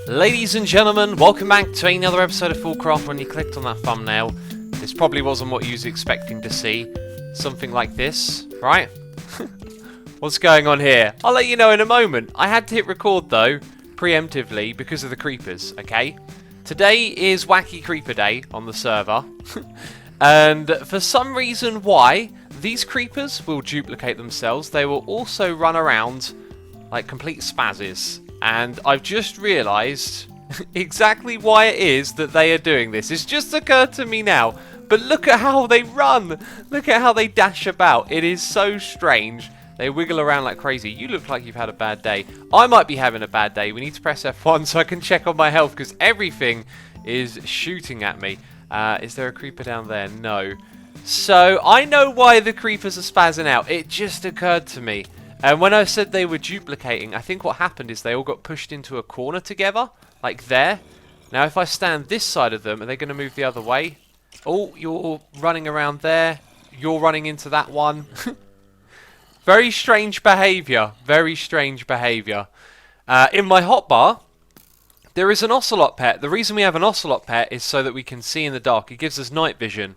Ladies and gentlemen, welcome back to another episode of FoolCraft. When you clicked on that thumbnail, this probably wasn't what you was expecting to see. Something like this, right? What's going on here? I'll let you know in a moment. I had to hit record though, preemptively, because of the creepers, okay? Today is Wacky Creeper Day on the server. And for some reason why, these creepers will duplicate themselves. They will also run around like complete spazzes. And I've just realised exactly why it is that they are doing this. It's just occurred to me now. But look at how they run. Look at how they dash about. It is so strange. They wiggle around like crazy. You look like you've had a bad day. I might be having a bad day. We need to press F1 so I can check on my health because everything is shooting at me. Is there a creeper down there? No. So I know why the creepers are spazzing out. It just occurred to me. And when I said they were duplicating, I think what happened is they all got pushed into a corner together, like there. Now if I stand this side of them, are they going to move the other way? Oh, you're running around there. You're running into that one. Very strange behaviour. Very strange behaviour. In my hotbar, there is an ocelot pet. The reason we have an ocelot pet is so that we can see in the dark. It gives us night vision.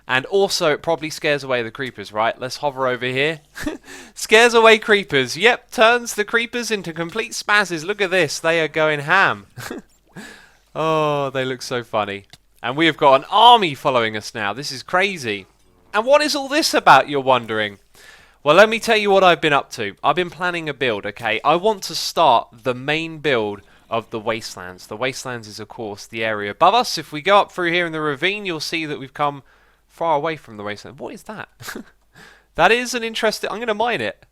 And also, it probably scares away the creepers, right? Let's hover over here. Scares away creepers. Yep, turns the creepers into complete spazzes. Look at this. They are going ham. Oh, they look so funny. And we have got an army following us now. This is crazy. And what is all this about, you're wondering? Well, let me tell you what I've been up to. I've been planning a build, okay? I want to start the main build of the Wastelands. The Wastelands is, of course, the area above us. If we go up through here in the ravine, you'll see that we've come far away from the wasteland. What is that? That is an interesting... I'm going to mine it.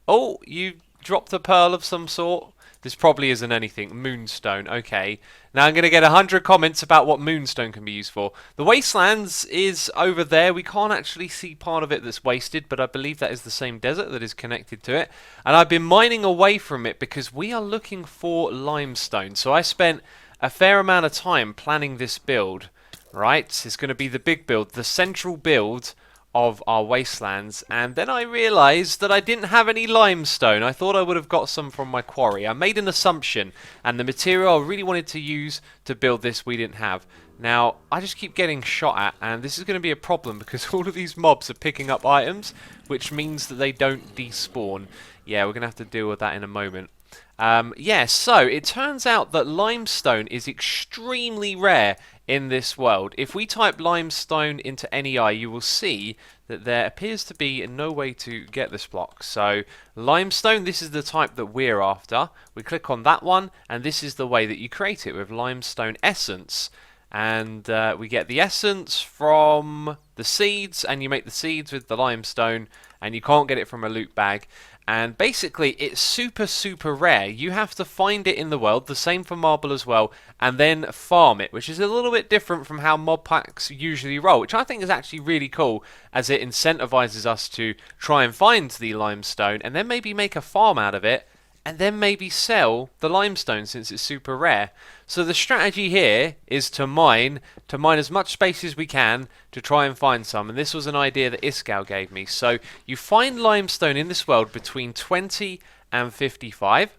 Oh, you dropped a pearl of some sort. This probably isn't anything. Moonstone. Okay. Now I'm going to get 100 comments about what moonstone can be used for. The Wastelands is over there. We can't actually see part of it that's wasted, but I believe that is the same desert that is connected to it. And I've been mining away from it because we are looking for limestone. So I spent a fair amount of time planning this build. Right, it's going to be the big build, the central build of our Wastelands, and then I realised that I didn't have any limestone. I thought I would have got some from my quarry. I made an assumption, and the material I really wanted to use to build this we didn't have. Now, I just keep getting shot at, and this is going to be a problem because all of these mobs are picking up items, which means that they don't despawn. Yeah, we're going to have to deal with that in a moment. Yeah, so it turns out that limestone is extremely rare in this world. If we type limestone into NEI, you will see that there appears to be no way to get this block. So limestone, this is the type that we're after. We click on that one, and this is the way that you create it with limestone essence. And we get the essence from the seeds, and you make the seeds with the limestone, and you can't get it from a loot bag. And basically, it's super, super rare. You have to find it in the world, the same for marble as well, and then farm it, which is a little bit different from how mod packs usually roll, which I think is actually really cool, as it incentivizes us to try and find the limestone, and then maybe make a farm out of it, and then maybe sell the limestone since it's super rare. So the strategy here is to mine as much space as we can to try and find some. And this was an idea that Iskal gave me. So you find limestone in this world between 20 and 55.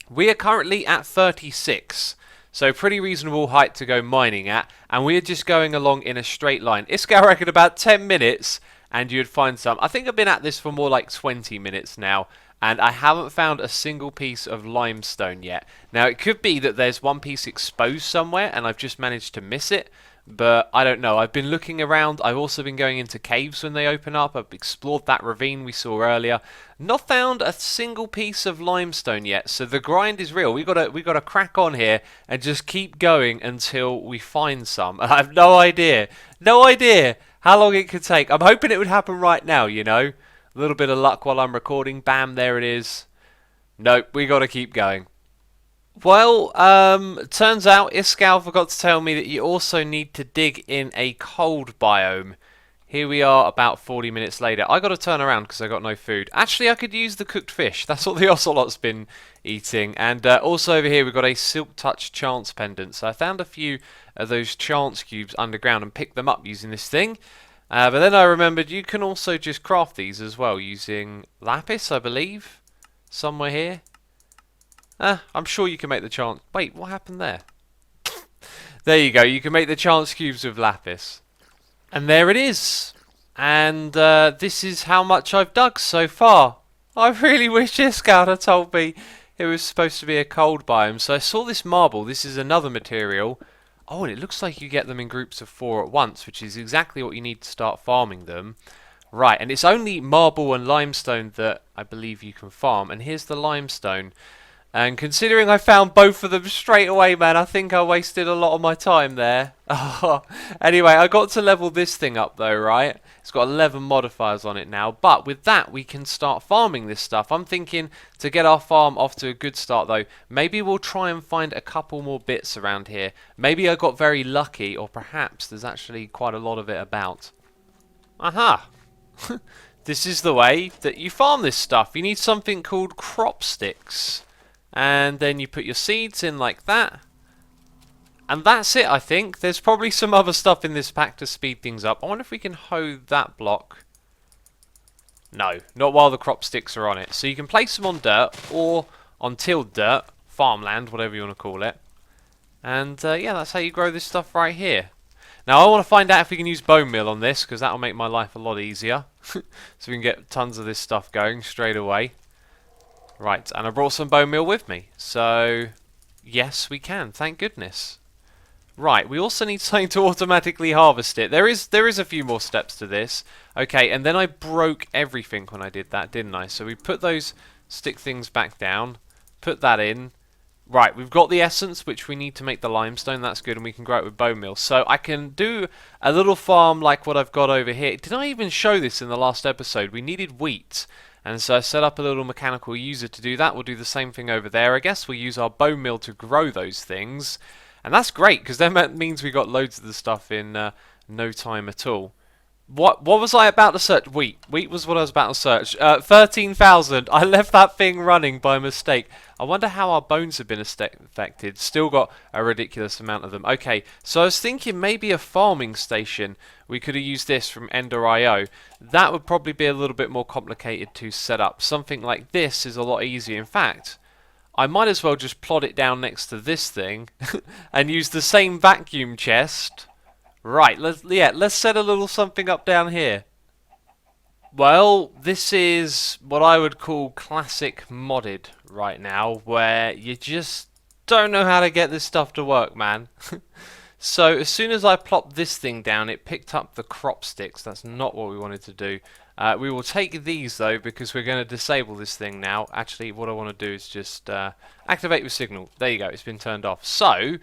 We are currently at 36. So pretty reasonable height to go mining at. And we're just going along in a straight line. Iskal reckoned about 10 minutes and you'd find some. I think I've been at this for more like 20 minutes now. And I haven't found a single piece of limestone yet. Now, it could be that there's one piece exposed somewhere and I've just managed to miss it. But I don't know. I've been looking around. I've also been going into caves when they open up. I've explored that ravine we saw earlier. Not found a single piece of limestone yet. So the grind is real. We gotta crack on here and just keep going until we find some. I have no idea. No idea how long it could take. I'm hoping it would happen right now, you know. A little bit of luck while I'm recording. Bam, there it is. Nope, we got to keep going. Well, turns out Iskal forgot to tell me that you also need to dig in a cold biome. Here we are about 40 minutes later. I got to turn around because I got no food. Actually, I could use the cooked fish. That's what the ocelot's been eating. And also over here we've got a Silk Touch Chance Pendant. So I found a few of those chance cubes underground and picked them up using this thing. But then I remembered you can also just craft these as well using lapis, I believe, somewhere here. I'm sure you can make the chance. Wait, what happened there? There you go. You can make the chance cubes with lapis. And there it is. And this is how much I've dug so far. I really wish this scout had told me it was supposed to be a cold biome. So I saw this marble. This is another material. Oh, and it looks like you get them in groups of 4 at once, which is exactly what you need to start farming them. Right, and it's only marble and limestone that I believe you can farm. And here's the limestone. And considering I found both of them straight away, man, I think I wasted a lot of my time there. Anyway, I got to level this thing up though, right? It's got 11 modifiers on it now. But with that, we can start farming this stuff. I'm thinking to get our farm off to a good start though, maybe we'll try and find a couple more bits around here. Maybe I got very lucky, or perhaps there's actually quite a lot of it about. Aha! This is the way that you farm this stuff. You need something called crop sticks. And then you put your seeds in like that. And that's it, I think. There's probably some other stuff in this pack to speed things up. I wonder if we can hoe that block. No, not while the crop sticks are on it. So you can place them on dirt or on tilled dirt, farmland, whatever you want to call it. And yeah, that's how you grow this stuff right here. Now I want to find out if we can use bone meal on this, because that'll make my life a lot easier. So we can get tons of this stuff going straight away. Right, and I brought some bone meal with me. So, yes, we can. Thank goodness. Right, we also need something to automatically harvest it. There is a few more steps to this. Okay, and then I broke everything when I did that, didn't I? So we put those stick things back down. Put that in. Right, we've got the essence, which we need to make the limestone. That's good, and we can grow it with bone meal. So I can do a little farm like what I've got over here. Did I even show this in the last episode? We needed wheat. And so I set up a little mechanical user to do that. We'll do the same thing over there. I guess we'll use our bone meal to grow those things. And that's great, because then that means we got loads of the stuff in no time at all. What was I about to search? Wheat. Wheat was what I was about to search. 13,000. I left that thing running by mistake. I wonder how our bones have been affected. Still got a ridiculous amount of them. Okay, so I was thinking maybe a farming station. We could have used this from Ender.io. That would probably be a little bit more complicated to set up. Something like this is a lot easier. In fact, I might as well just plot it down next to this thing and use the same vacuum chest. Right, let's set a little something up down here. Well, this is what I would call classic modded right now, where you just don't know how to get this stuff to work, man. So as soon as I plopped this thing down, it picked up the crop sticks. That's not what we wanted to do. We will take these though, because we're going to disable this thing now. Actually, what I want to do is just activate with signal. There you go, it's been turned off. So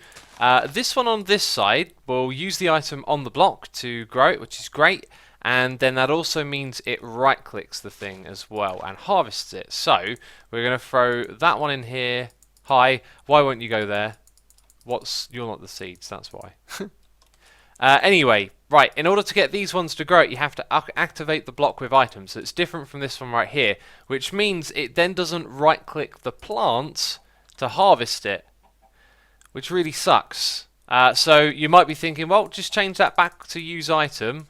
this one on this side will use the item on the block to grow it, which is great. And then that also means it right clicks the thing as well and harvests it. So we're going to throw that one in here. Hi, why won't you go there? You're not the seeds, that's why. Anyway, right, in order to get these ones to grow it, you have to activate the block with items. So it's different from this one right here, which means it then doesn't right-click the plant to harvest it, which really sucks. So you might be thinking, well, just change that back to use item.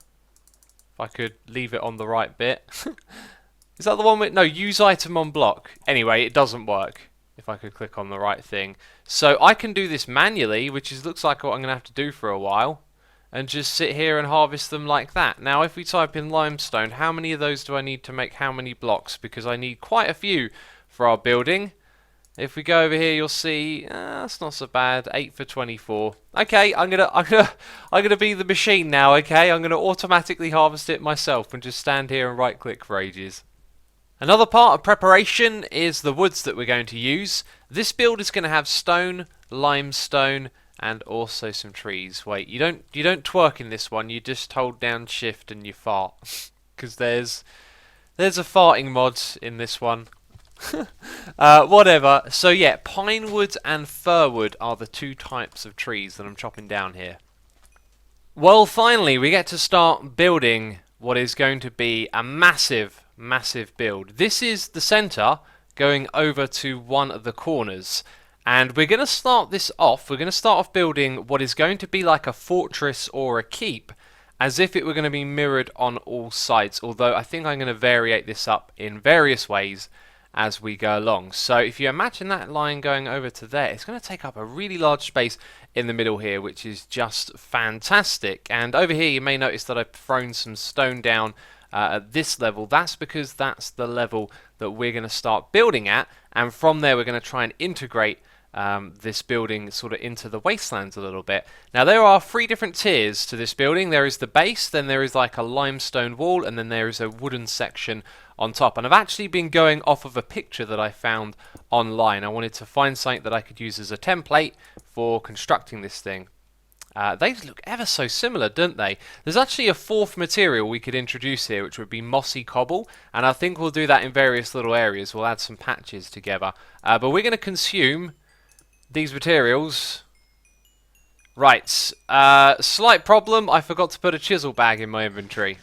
If I could leave it on the right bit. Is that the one with... No, use item on block. Anyway, it doesn't work. If I could click on the right thing. So I can do this manually, which looks like what I'm going to have to do for a while. And just sit here and harvest them like that. Now if we type in limestone, how many of those do I need to make how many blocks? Because I need quite a few for our building. If we go over here, you'll see that's not so bad. 8 for 24. Okay, I'm gonna be the machine now. Okay, I'm gonna automatically harvest it myself and just stand here and right click for ages. Another part of preparation is the woods that we're going to use. This build is going to have stone, limestone, and also some trees. Wait, you don't twerk in this one. You just hold down shift and you fart, because there's a farting mod in this one. Whatever. So yeah, pine wood and fir wood are the two types of trees that I'm chopping down here. Well, finally we get to start building what is going to be a massive build. This is the center going over to one of the corners, and we're going to start this off. We're going to start off building what is going to be like a fortress or a keep, as if it were going to be mirrored on all sides, although I think I'm going to variate this up in various ways as we go along. So if you imagine that line going over to there, it's going to take up a really large space in the middle here, which is just fantastic. And over here you may notice that I've thrown some stone down at this level. That's because that's the level that we're going to start building at, and from there we're going to try and integrate this building sort of into the Wastelands a little bit. Now there are 3 different tiers to this building. There is the base, then there is like a limestone wall, and then there is a wooden section on top. And I've actually been going off of a picture that I found online. I wanted to find something that I could use as a template for constructing this thing. They look ever so similar, don't they? There's actually a 4th material we could introduce here, which would be mossy cobble, and I think we'll do that in various little areas. We'll add some patches together. But we're going to consume these materials. Right, slight problem, I forgot to put a chisel bag in my inventory.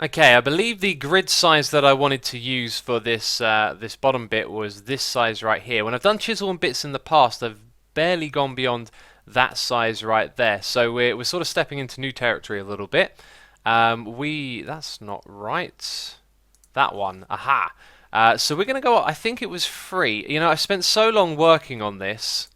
Okay, I believe the grid size that I wanted to use for this this bottom bit was this size right here. When I've done chisel and bits in the past, I've barely gone beyond that size right there. So we're sort of stepping into new territory a little bit. That's not right. That one, aha. So we're going to go, I think it was 3. You know, I spent so long working on this,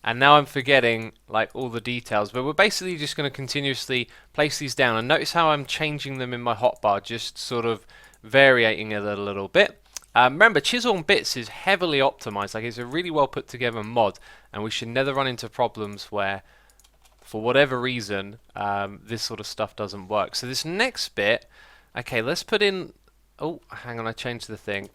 and now I'm forgetting like all the details, but we're basically just going to continuously place these down, and notice how I'm changing them in my hotbar, just sort of varying it a little bit. Remember, Chisel and Bits is heavily optimized, like it's a really well put together mod, and we should never run into problems where, for whatever reason, this sort of stuff doesn't work. So this next bit, okay, let's put in, oh, hang on, I changed the thing.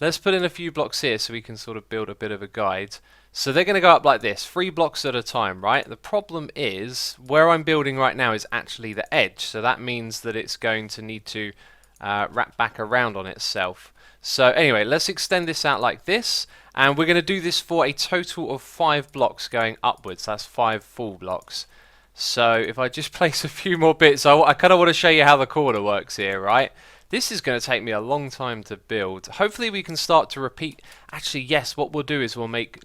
Let's put in a few blocks here so we can sort of build a bit of a guide. So they're going to go up like this, 3 blocks at a time, right? The problem is, where I'm building right now is actually the edge, so that means that it's going to need to wrap back around on itself. So anyway, let's extend this out like this, and we're going to do this for a total of 5 blocks going upwards. That's 5 full blocks. So if I just place a few more bits, I kind of want to show you how the corner works here, right? This is going to take me a long time to build. Hopefully we can start to repeat. Actually, yes, what we'll do is we'll make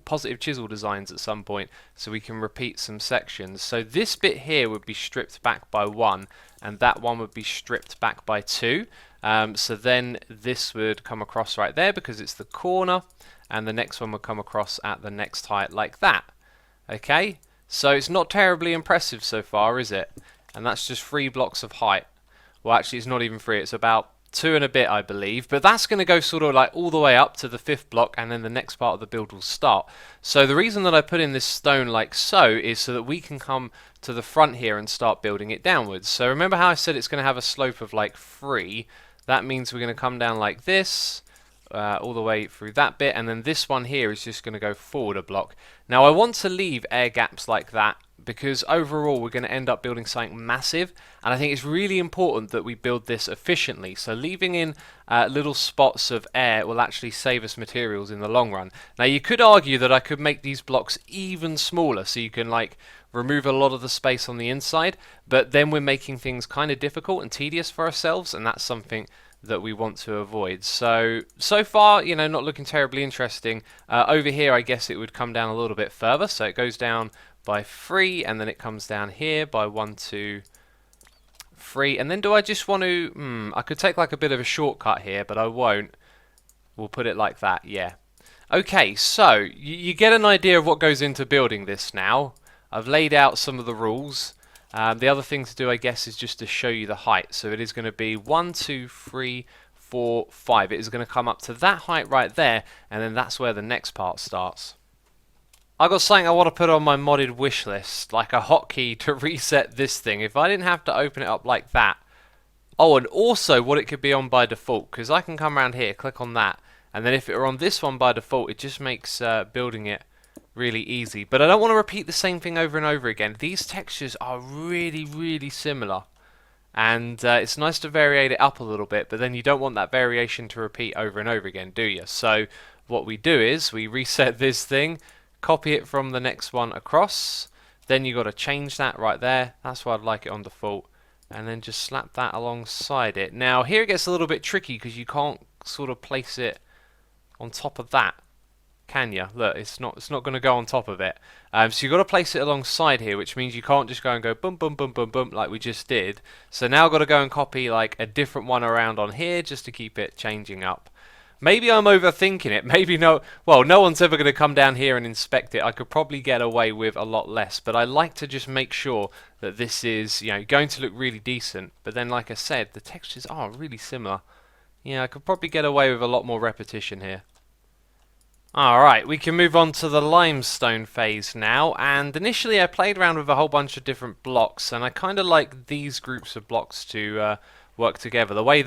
positive chisel designs at some point so we can repeat some sections. So this bit here would be stripped back by 1, and that one would be stripped back by 2. So then this would come across right there because it's the corner, and the next one would come across at the next height like that. Okay, so it's not terribly impressive so far, is it? And that's just 3 blocks of height. Well, actually, it's not even 3. It's about 2 and a bit, I believe. But that's going to go sort of like all the way up to the 5th block, and then the next part of the build will start. So the reason that I put in this stone like so is so that we can come to the front here and start building it downwards. So remember how I said it's going to have a slope of like 3? That means we're going to come down like this, all the way through that bit, and then this one here is just going to go forward a block. Now I want to leave air gaps like that, because overall we're going to end up building something massive, and I think it's really important that we build this efficiently. So leaving in little spots of air will actually save us materials in the long run. Now you could argue that I could make these blocks even smaller, so you can like remove a lot of the space on the inside, but then we're making things kind of difficult and tedious for ourselves, and that's something that we want to avoid. So far, you know, not looking terribly interesting. Over here I guess it would come down a little bit further, so it goes down by 3, and then it comes down here by 1, 2, 3, and then do I just want to, I could take like a bit of a shortcut here, but I won't. We'll put it like that, yeah. Okay, so you get an idea of what goes into building this now. I've laid out some of the rules. The other thing to do, I guess, is just to show you the height. So it is going to be 1, 2, 3, 4, 5. It is going to come up to that height right there, and then that's where the next part starts. I've got something I want to put on my modded wish list, like a hotkey to reset this thing. If I didn't have to open it up like that. Oh, and also what it could be on by default, because I can come around here, click on that, and then if it were on this one by default, it just makes building it really easy. But I don't want to repeat the same thing over and over again. These textures are really, really similar, and it's nice to variate it up a little bit, but then you don't want that variation to repeat over and over again, do you? So what we do is we reset this thing, copy it from the next one across, then you got to change that right there. That's why I'd like it on default, and then just slap that alongside it. Now here it gets a little bit tricky because you can't sort of place it on top of that, can you? Look, it's not going to go on top of it. So you've got to place it alongside here, which means you can't just go and go boom, boom, boom, boom, boom, like we just did. So now I've got to go and copy like a different one around on here just to keep it changing up. Maybe I'm overthinking it. Maybe no. Well, no one's ever going to come down here and inspect it. I could probably get away with a lot less, but I like to just make sure that this is, going to look really decent. But then, like I said, the textures are really similar. Yeah, I could probably get away with a lot more repetition here. Alright, we can move on to the limestone phase now, and initially I played around with a whole bunch of different blocks, and I kind of like these groups of blocks to work together. The way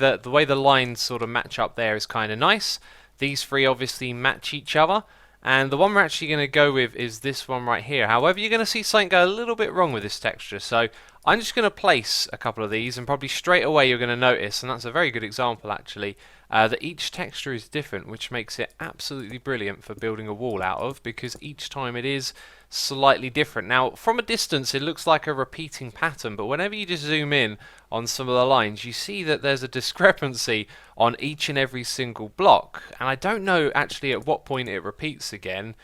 the lines sort of match up there is kind of nice. These three obviously match each other, and the one we're actually going to go with is this one right here. However, you're going to see something go a little bit wrong with this texture, so I'm just going to place a couple of these, and probably straight away you're going to notice, and that's a very good example actually, that each texture is different, which makes it absolutely brilliant for building a wall out of, because each time it is slightly different. Now, from a distance it looks like a repeating pattern, but whenever you just zoom in on some of the lines, you see that there's a discrepancy on each and every single block, and I don't know actually at what point it repeats again.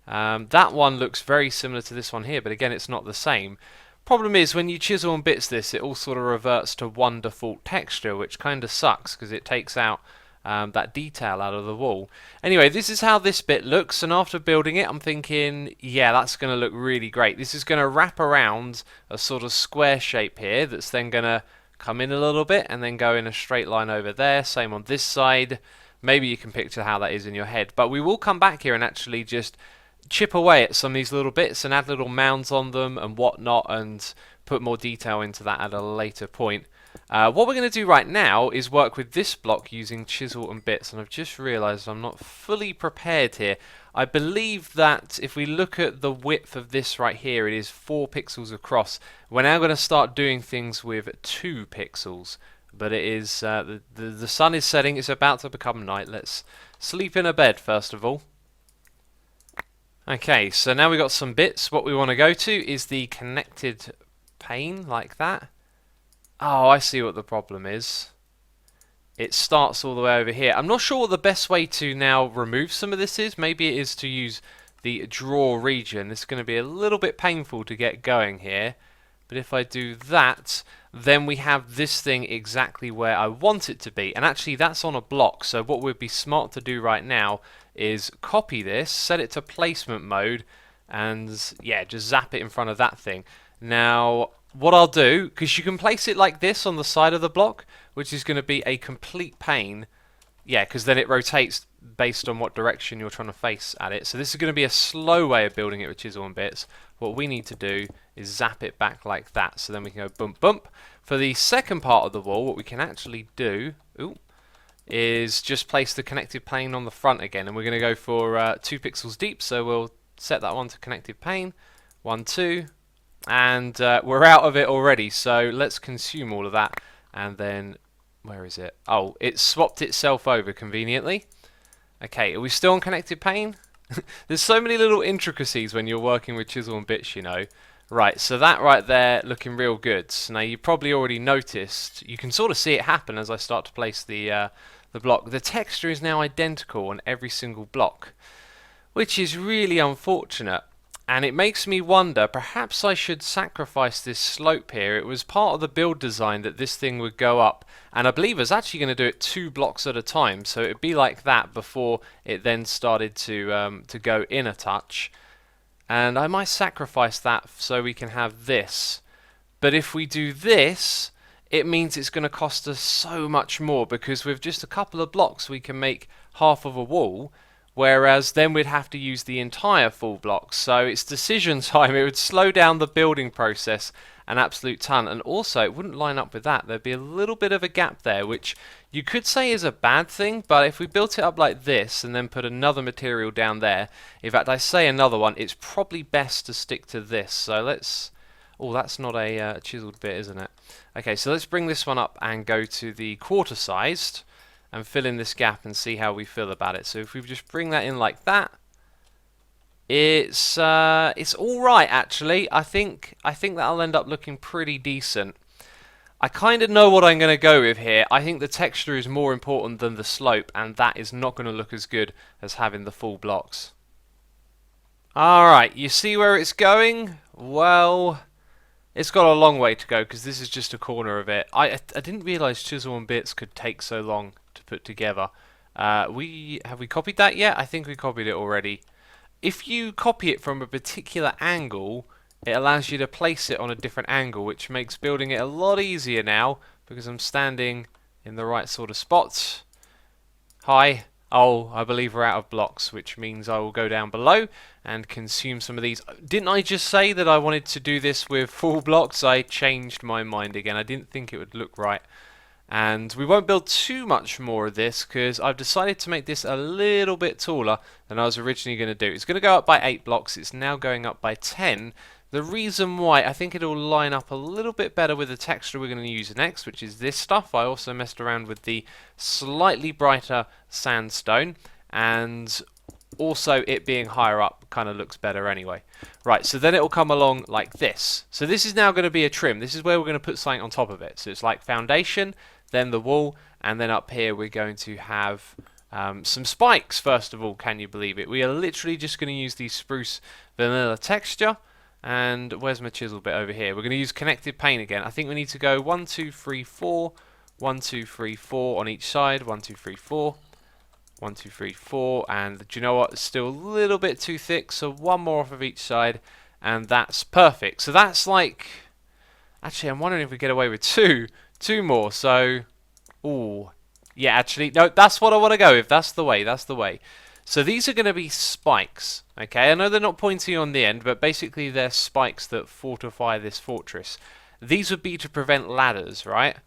That one looks very similar to this one here, but again it's not the same. Problem is, when you chisel and bits this, it all sort of reverts to one default texture, which kind of sucks because it takes out that detail out of the wall. Anyway, this is how this bit looks, and after building it I'm thinking, yeah, that's going to look really great. This is going to wrap around a sort of square shape here that's then going to come in a little bit and then go in a straight line over there. Same on this side. Maybe you can picture how that is in your head, but we will come back here and actually just chip away at some of these little bits and add little mounds on them and whatnot, and put more detail into that at a later point. What we're going to do right now is work with this block using chisel and bits, and I've just realised I'm not fully prepared here. I believe that if we look at the width of this right here, it is 4 pixels across. We're now going to start doing things with 2 pixels, but it is the sun is setting, it's about to become night. Let's sleep in a bed first of all. Okay, so now we've got some bits. What we want to go to is the connected pane, like that. Oh, I see what the problem is. It starts all the way over here. I'm not sure what the best way to now remove some of this is. Maybe it is to use the draw region. This is going to be a little bit painful to get going here. But if I do that, then we have this thing exactly where I want it to be. And actually that's on a block, so what would be smart to do right now is copy this, set it to placement mode, and yeah, just zap it in front of that thing. Now, what I'll do, because you can place it like this on the side of the block, which is going to be a complete pain. Yeah, because then it rotates based on what direction you're trying to face at it. So this is going to be a slow way of building it with chisel and bits. What we need to do is zap it back like that, so then we can go bump bump. For the second part of the wall, what we can actually do is just place the connected pane on the front again, and we're going to go for 2 pixels deep, so we'll set that one to connected pane, 1, 2, and we're out of it already, so let's consume all of that, and then, where is it? Oh, it swapped itself over conveniently. Okay, are we still on connected pane? There's so many little intricacies when you're working with chisel and bits, you know. Right, so that right there looking real good. Now you probably already noticed, you can sort of see it happen as I start to place the block. The texture is now identical on every single block, which is really unfortunate. And it makes me wonder, perhaps I should sacrifice this slope here. It was part of the build design that this thing would go up, and I believe it's actually going to do it 2 blocks at a time, so it would be like that before it then started to go in a touch. And I might sacrifice that so we can have this. But if we do this, it means it's going to cost us so much more, because with just a couple of blocks we can make half of a wall, whereas then we'd have to use the entire full block. So it's decision time. It would slow down the building process an absolute ton, and also it wouldn't line up with that. There'd be a little bit of a gap there, which you could say is a bad thing, but if we built it up like this and then put another material down there, in fact I say another one, it's probably best to stick to this. So let's, oh, that's not a chiseled bit, isn't it? Okay, so let's bring this one up and go to the quarter sized and fill in this gap and see how we feel about it. So if we just bring that in like that, it's all right actually. I think that'll end up looking pretty decent. I kind of know what I'm going to go with here. I think the texture is more important than the slope, and that is not going to look as good as having the full blocks. Alright, you see where it's going? Well, it's got a long way to go because this is just a corner of it. I didn't realise chisel and bits could take so long to put together. Have we copied that yet? I think we copied it already. If you copy it from a particular angle, it allows you to place it on a different angle, which makes building it a lot easier now because I'm standing in the right sort of spots. Hi. Oh, I believe we're out of blocks, which means I will go down below and consume some of these. Didn't I just say that I wanted to do this with full blocks? I changed my mind again. I didn't think it would look right. And we won't build too much more of this because I've decided to make this a little bit taller than I was originally going to do. It's going to go up by 8 blocks. It's now going up by 10. The reason why, I think it'll line up a little bit better with the texture we're going to use next, which is this stuff. I also messed around with the slightly brighter sandstone, and also it being higher up kind of looks better anyway. Right, so then it will come along like this. So this is now going to be a trim. This is where we're going to put something on top of it. So it's like foundation, then the wall, and then up here we're going to have some spikes first of all. Can you believe it? We are literally just going to use the spruce vanilla texture. And where's my chisel bit over here? We're going to use connected pane again. I think we need to go 1, 2, 3, 4, 1, 2, 3, 4 on each side. 1, 2, 3, 4, 1, 2, 3, 4. And do you know what? It's still a little bit too thick, so one more off of each side, and that's perfect. So that's like, actually, I'm wondering if we get away with two more. So, ooh, yeah, actually, no, that's what I want to go with. That's the way. That's the way. So these are going to be spikes, okay? I know they're not pointy on the end, but basically they're spikes that fortify this fortress. These would be to prevent ladders, right?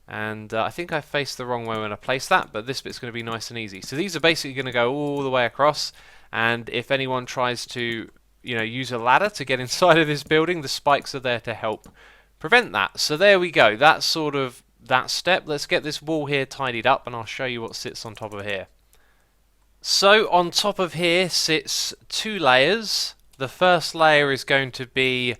And I think I faced the wrong way when I placed that, but this bit's going to be nice and easy. So these are basically going to go all the way across, and if anyone tries to, use a ladder to get inside of this building, the spikes are there to help prevent that. So there we go. That's sort of that step. Let's get this wall here tidied up, and I'll show you what sits on top of here. So on top of here sits 2 layers. The first layer is going to be,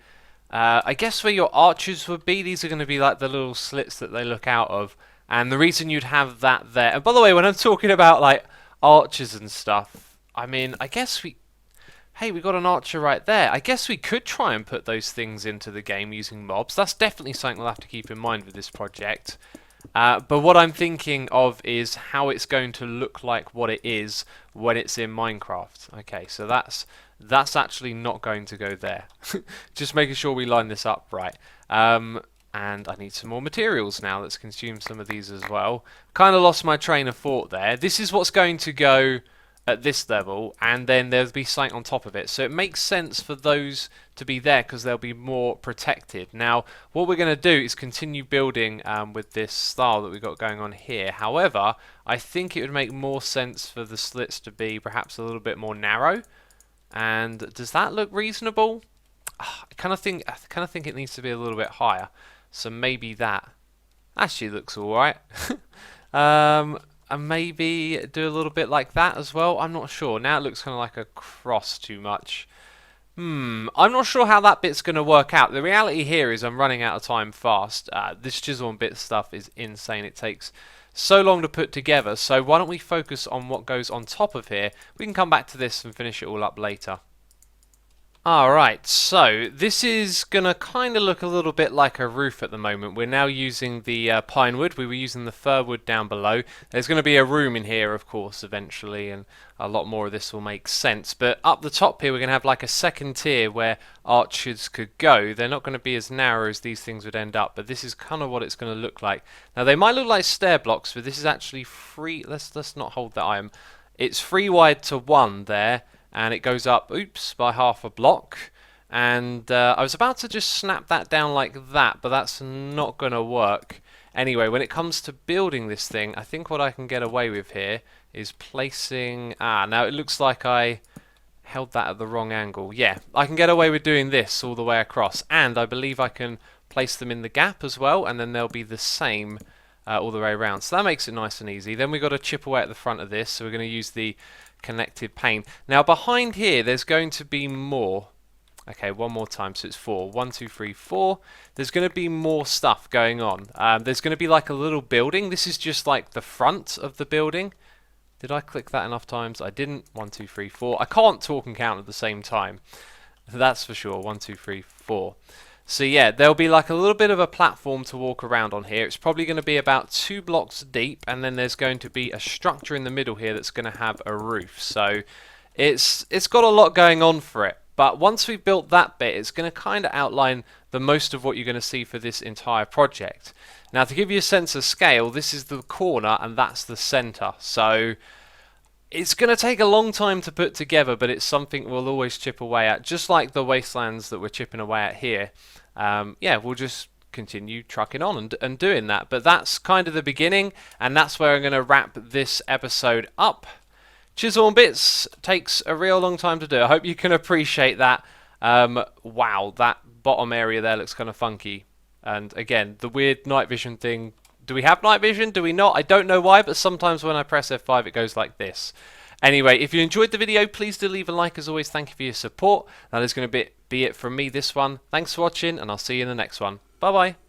I guess where your arches would be. These are going to be like the little slits that they look out of. And the reason you'd have that there, and by the way, when I'm talking about like arches and stuff, I mean, I guess hey, we got an archer right there. I guess we could try and put those things into the game using mobs. That's definitely something we'll have to keep in mind with this project. But what I'm thinking of is how it's going to look like what it is when it's in Minecraft. Okay, so that's actually not going to go there. Just making sure we line this up right. And I need some more materials now. Let's consume some of these as well. Kind of lost my train of thought there. This is what's going to go at this level, and then there'll be something on top of it. So it makes sense for those to be there because they'll be more protected. Now, what we're going to do is continue building with this style that we've got going on here. However, I think it would make more sense for the slits to be perhaps a little bit more narrow. And does that look reasonable? I kind of think it needs to be a little bit higher. So maybe that actually looks all right. And maybe do a little bit like that as well. I'm not sure. Now it looks kind of like a cross too much. I'm not sure how that bit's going to work out. The reality here is I'm running out of time fast. This chisel and bit stuff is insane. It takes so long to put together. So why don't we focus on what goes on top of here? We can come back to this and finish it all up later. Alright, so this is going to kind of look a little bit like a roof at the moment. We're now using the pine wood. We were using the fir wood down below. There's going to be a room in here, of course, eventually, and a lot more of this will make sense. But up the top here, we're going to have like a second tier where archers could go. They're not going to be as narrow as these things would end up, but this is kind of what it's going to look like. Now, they might look like stair blocks, but this is actually free. Let's not hold that item. It's 3 wide to 1 there. And it goes up, oops, by half a block. And I was about to just snap that down like that, but that's not going to work. Anyway, when it comes to building this thing, I think what I can get away with here is placing... now it looks like I held that at the wrong angle. Yeah, I can get away with doing this all the way across. And I believe I can place them in the gap as well, and then they'll be the same all the way around. So that makes it nice and easy. Then we've got to chip away at the front of this, so we're going to use the connected pane. Now behind here there's going to be more. Okay, one more time, so it's 4. 1, 2, 3, 4. There's going to be more stuff going on. There's going to be like a little building. This is just like the front of the building. Did I click that enough times? I didn't. 1, 2, 3, 4. I can't talk and count at the same time. That's for sure. 1, 2, 3, 4. So yeah, there'll be like a little bit of a platform to walk around on here. It's probably going to be about 2 blocks deep, and then there's going to be a structure in the middle here that's going to have a roof. So it's got a lot going on for it. But once we've built that bit, it's going to kind of outline the most of what you're going to see for this entire project. Now, to give you a sense of scale, this is the corner and that's the center. So it's going to take a long time to put together, but it's something we'll always chip away at, just like the Wastelands that we're chipping away at here. Yeah, we'll just continue trucking on and doing that. But that's kind of the beginning, and that's where I'm going to wrap this episode up. Chisel and Bits takes a real long time to do. I hope you can appreciate that. Wow, that bottom area there looks kind of funky. And again, the weird night vision thing. Do we have night vision? Do we not? I don't know why, but sometimes when I press F5 it goes like this. Anyway, if you enjoyed the video, please do leave a like. As always, thank you for your support. That is going to be it from me this one. Thanks for watching, and I'll see you in the next one. Bye-bye.